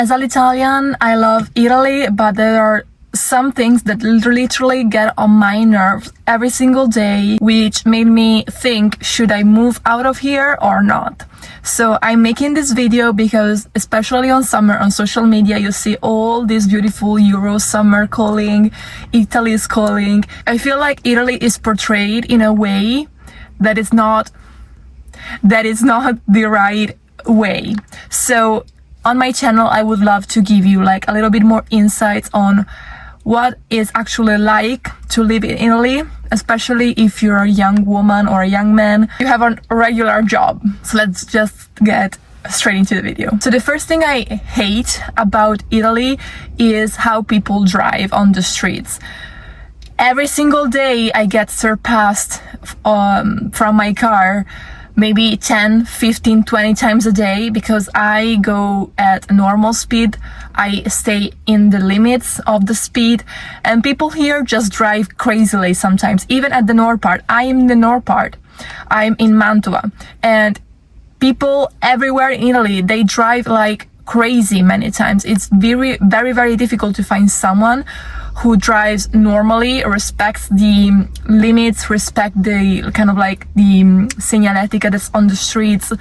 As an Italian, I love Italy, but there are some things that literally get on my nerves every single day, which made me think, should I move out of here or not? So I'm making this video because, especially on summer, on social media, you see all this beautiful Euro summer calling, Italy is calling. I feel like Italy is portrayed in a way that is not the right way. So on my channel, I would love to give you like a little bit more insights on what it's actually like to live in Italy, especially if you're a young woman or a young man, you have a regular job. So let's just get straight into the video. So the first thing I hate about Italy is how people drive on the streets. Every single day I get surpassed from my car maybe 10, 15, 20 times a day because I go at normal speed. I stay in the limits of the speed, and people here just drive crazily sometimes, even at the north part. I am in the north part. I'm in Mantua, and people everywhere in Italy, they drive like crazy many times. It's very, very, very difficult to find someone who drives normally, respects the limits, respect the kind of like the segnaletica that's on the streets.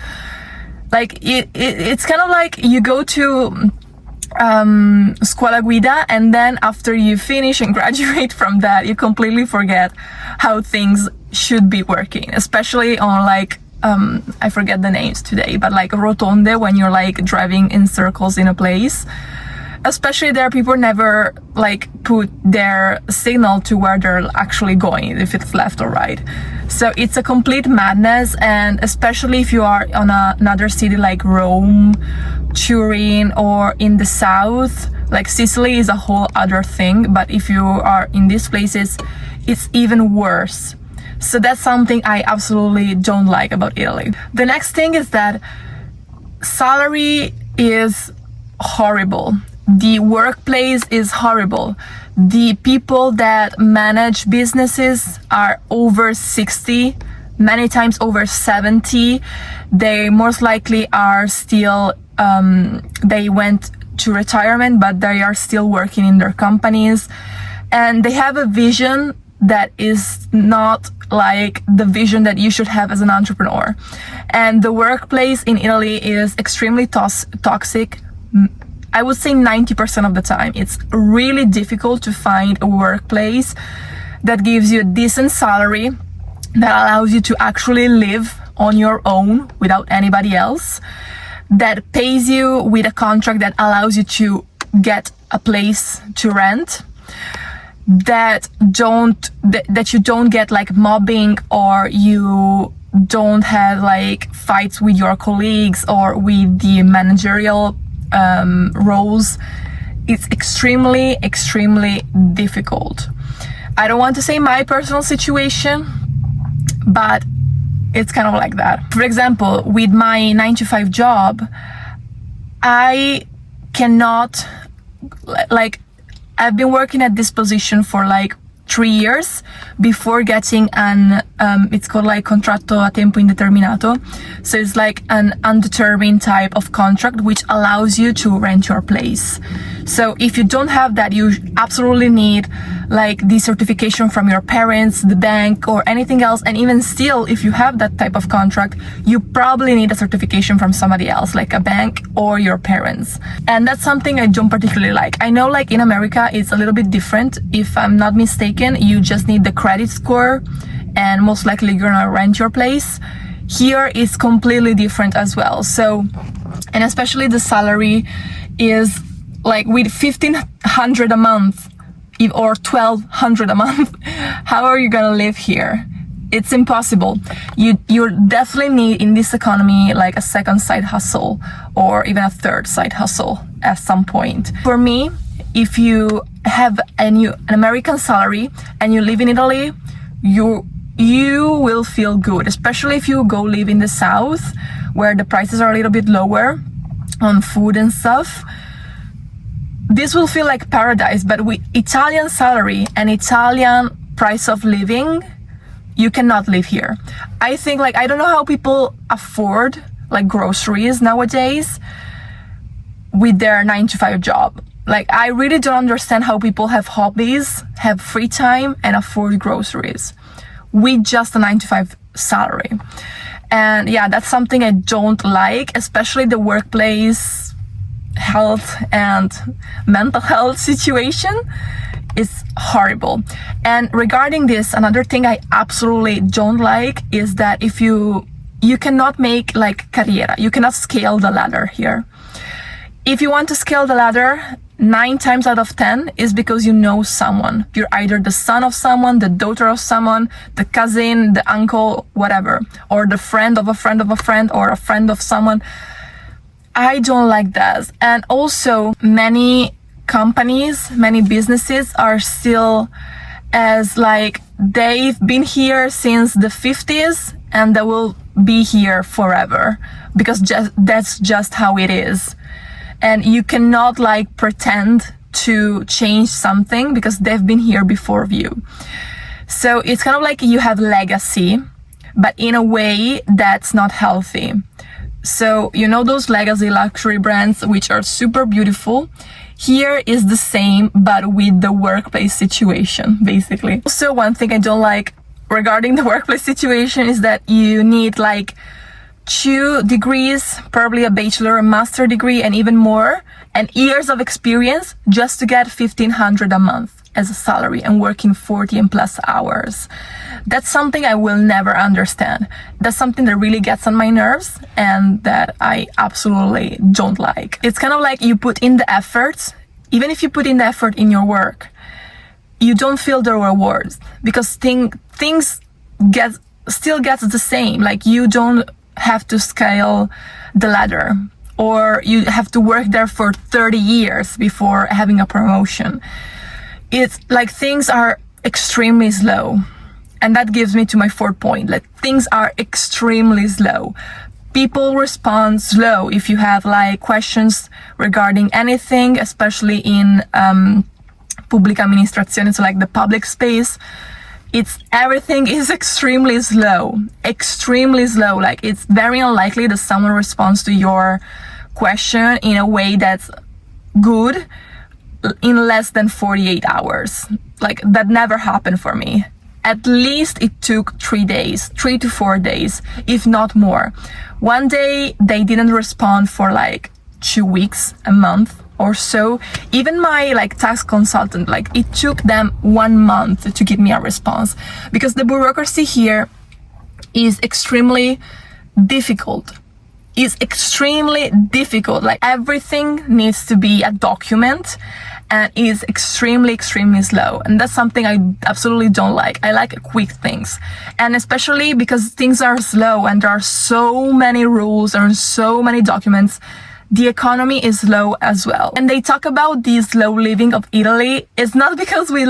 Like it's kind of like you go to Scuola Guida, and then after you finish and graduate from that, you completely forget how things should be working, especially on like I forget the names today, but like rotonde, when you're like driving in circles in a place. Especially there, people never like put their signal to where they're actually going, if it's left or right. So it's a complete madness, and especially if you are on another city like Rome, Turin, or in the south, like Sicily is a whole other thing, but if you are in these places, it's even worse. So that's something I absolutely don't like about Italy. The next thing is that salary is horrible. The workplace is horrible. The people that manage businesses are over 60, many times over 70. They most likely are still, they went to retirement, but they are still working in their companies. And they have a vision that is not like the vision that you should have as an entrepreneur. And the workplace in Italy is extremely toxic. I would say 90% of the time. It's really difficult to find a workplace that gives you a decent salary, that allows you to actually live on your own without anybody else, that pays you with a contract that allows you to get a place to rent, that you don't get like mobbing, or you don't have like fights with your colleagues or with the managerial roles. It's extremely difficult. I don't want to say my personal situation, but it's kind of like that. For example, with my 9-to-5 job, I cannot, like, I've been working at this position for like 3 years before getting an it's called like contratto a tempo indeterminato. So it's like an undetermined type of contract which allows you to rent your place. So if you don't have that, you absolutely need like the certification from your parents, the bank, or anything else. And even still, if you have that type of contract, you probably need a certification from somebody else, like a bank or your parents. And that's something I don't particularly like. I know like in America it's a little bit different. If I'm not mistaken, you just need the credit score and most likely you're gonna rent your place. Here it's completely different as well. So, and especially the salary is like with 1,500 a month or 1,200 a month, how are you gonna live here? It's impossible. You definitely need in this economy like a second side hustle or even a third side hustle at some point. For me, if you have an American salary and you live in Italy, you will feel good, especially if you go live in the south where the prices are a little bit lower on food and stuff. This will feel like paradise, but with Italian salary and Italian price of living, you cannot live here. I think like, I don't know how people afford like groceries nowadays. with their 9 to 5 job. Like, I really don't understand how people have hobbies, have free time, and afford groceries with just a 9 to 5 salary. And yeah, that's something I don't like, especially the workplace health and mental health situation is horrible. And regarding this, another thing I absolutely don't like is that if you cannot make like carriera, you cannot scale the ladder here. If you want to scale the ladder, 9 times out of 10 is because you know someone. You're either the son of someone, the daughter of someone, the cousin, the uncle, whatever, or the friend of a friend of a friend, or a friend of someone. I don't like that. And also, many companies, many businesses are still as like they've been here since the 50s and they will be here forever, because that's just how it is. And you cannot like pretend to change something because they've been here before you. So it's kind of like you have legacy, but in a way that's not healthy. So, you know, those legacy luxury brands, which are super beautiful, here is the same, but with the workplace situation, basically. Also, one thing I don't like regarding the workplace situation is that you need like 2 degrees, probably a bachelor, a master degree, and even more, and years of experience just to get 1,500 a month as a salary and working 40 and plus hours. That's something I will never understand. That's something that really gets on my nerves and that I absolutely don't like. It's kind of like you put in the efforts, even if you put in the effort in your work, you don't feel the rewards because things still gets the same. Like, you don't have to scale the ladder, or you have to work there for 30 years before having a promotion. It's like things are extremely slow. And that gives me to my 4th point. Like, things are extremely slow. People respond slow if you have like questions regarding anything, especially in pubblica amministrazione, so like the public space. Everything is extremely slow. Like, it's very unlikely that someone responds to your question in a way that's good in less than 48 hours. Like, that never happened for me. At least it took 3 days, 3 to 4 days, if not more. One day they didn't respond for like 2 weeks, a month or so. Even my like tax consultant, like, it took them 1 month to give me a response, because the bureaucracy here is extremely difficult. Like, everything needs to be a document, and is extremely slow. And that's something I absolutely don't like. I like quick things. And especially because things are slow and there are so many rules and so many documents, the economy is slow as well. And they talk about the slow living of Italy. It's not because we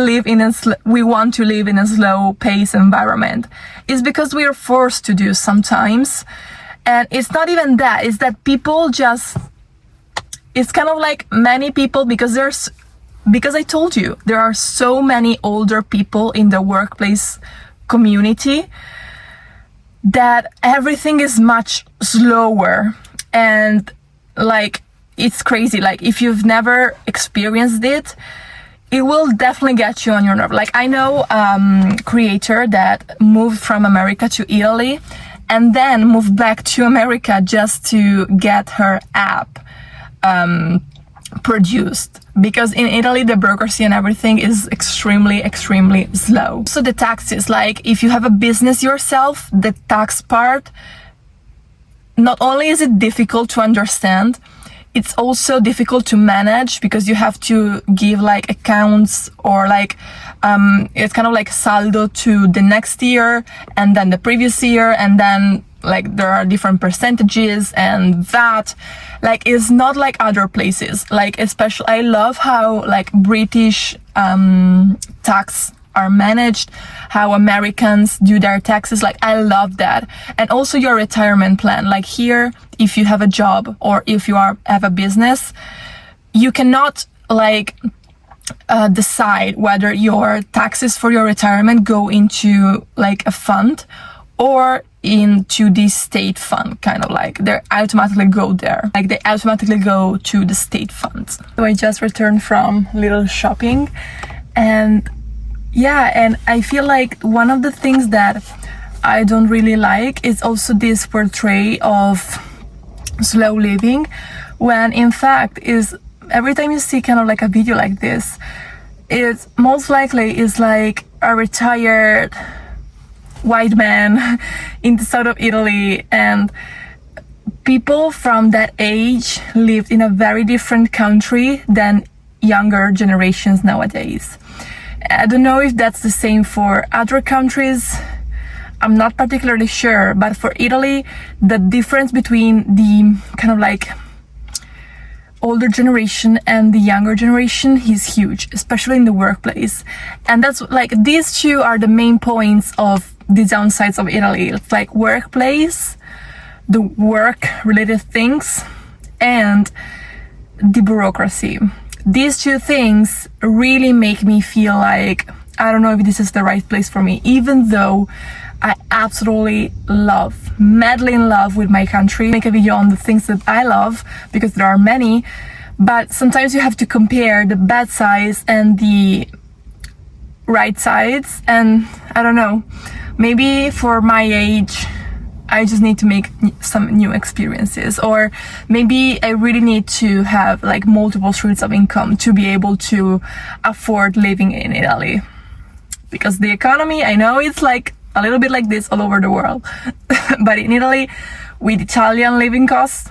want to live in a slow pace environment. It's because we are forced to do sometimes. And it's not even that. It's that people it's kind of like many people, because I told you, there are so many older people in the workplace community that everything is much slower. And like, it's crazy. Like, if you've never experienced it, it will definitely get you on your nerve. Like, I know creator that moved from America to Italy and then moved back to America just to get her app produced, because in Italy the bureaucracy and everything is extremely slow. So the taxes, like, if you have a business yourself, the tax part, not only is it difficult to understand, it's also difficult to manage, because you have to give like accounts, or like it's kind of like saldo to the next year and then the previous year, and then like there are different percentages, and that like is not like other places. Like, especially I love how like British tax are managed, how Americans do their taxes. Like, I love that. And also your retirement plan. Like, here, if you have a job or if you have a business, you cannot like decide whether your taxes for your retirement go into like a fund, or into the state fund, kind of like they automatically go there, like they automatically go to the state funds. So I just returned from little shopping, and yeah, and I feel like one of the things that I don't really like is also this portray of slow living, when in fact is every time you see kind of like a video like this, it most likely is like a retired white man in the south of Italy, and people from that age lived in a very different country than younger generations nowadays. I don't know if that's the same for other countries, I'm not particularly sure, but for Italy, the difference between the kind of like older generation and the younger generation is huge, especially in the workplace. And that's like, these two are the main points of the downsides of Italy. It's like workplace, the work related things, and the bureaucracy. These two things really make me feel like I don't know if this is the right place for me, even though I absolutely love, madly in love with my country. Make a video on the things that I love, because there are many, but sometimes you have to compare the bad sides and the right sides, and I don't know, maybe for my age I just need to make some new experiences, or maybe I really need to have like multiple streams of income to be able to afford living in Italy, because the economy, I know it's like a little bit like this all over the world but in Italy, with Italian living costs,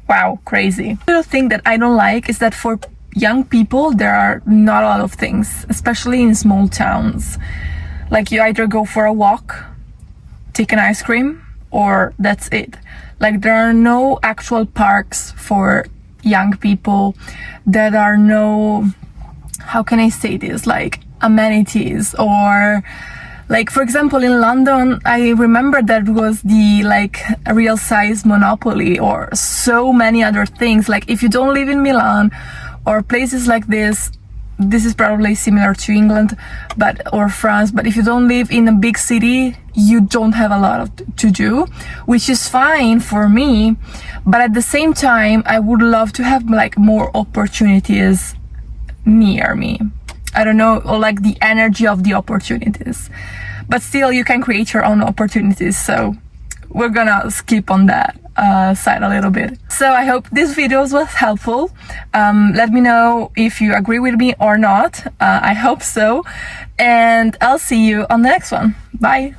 wow, crazy. The thing that I don't like is that for young people there are not a lot of things, especially in small towns. Like you either go for a walk, take an ice cream, or that's it. Like there are no actual parks for young people. There are no, how can I say this, like amenities, or like for example in London I remember that was the like a real size Monopoly, or so many other things. Like if you don't live in Milan or places like this is probably similar to England or France, but if you don't live in a big city you don't have a lot to do, which is fine for me, but at the same time I would love to have like more opportunities near me. I don't know, or like the energy of the opportunities, but still you can create your own opportunities, so we're gonna skip on that side a little bit. So I hope this video was helpful. Let me know if you agree with me or not. I hope so, and I'll see you on the next one. Bye.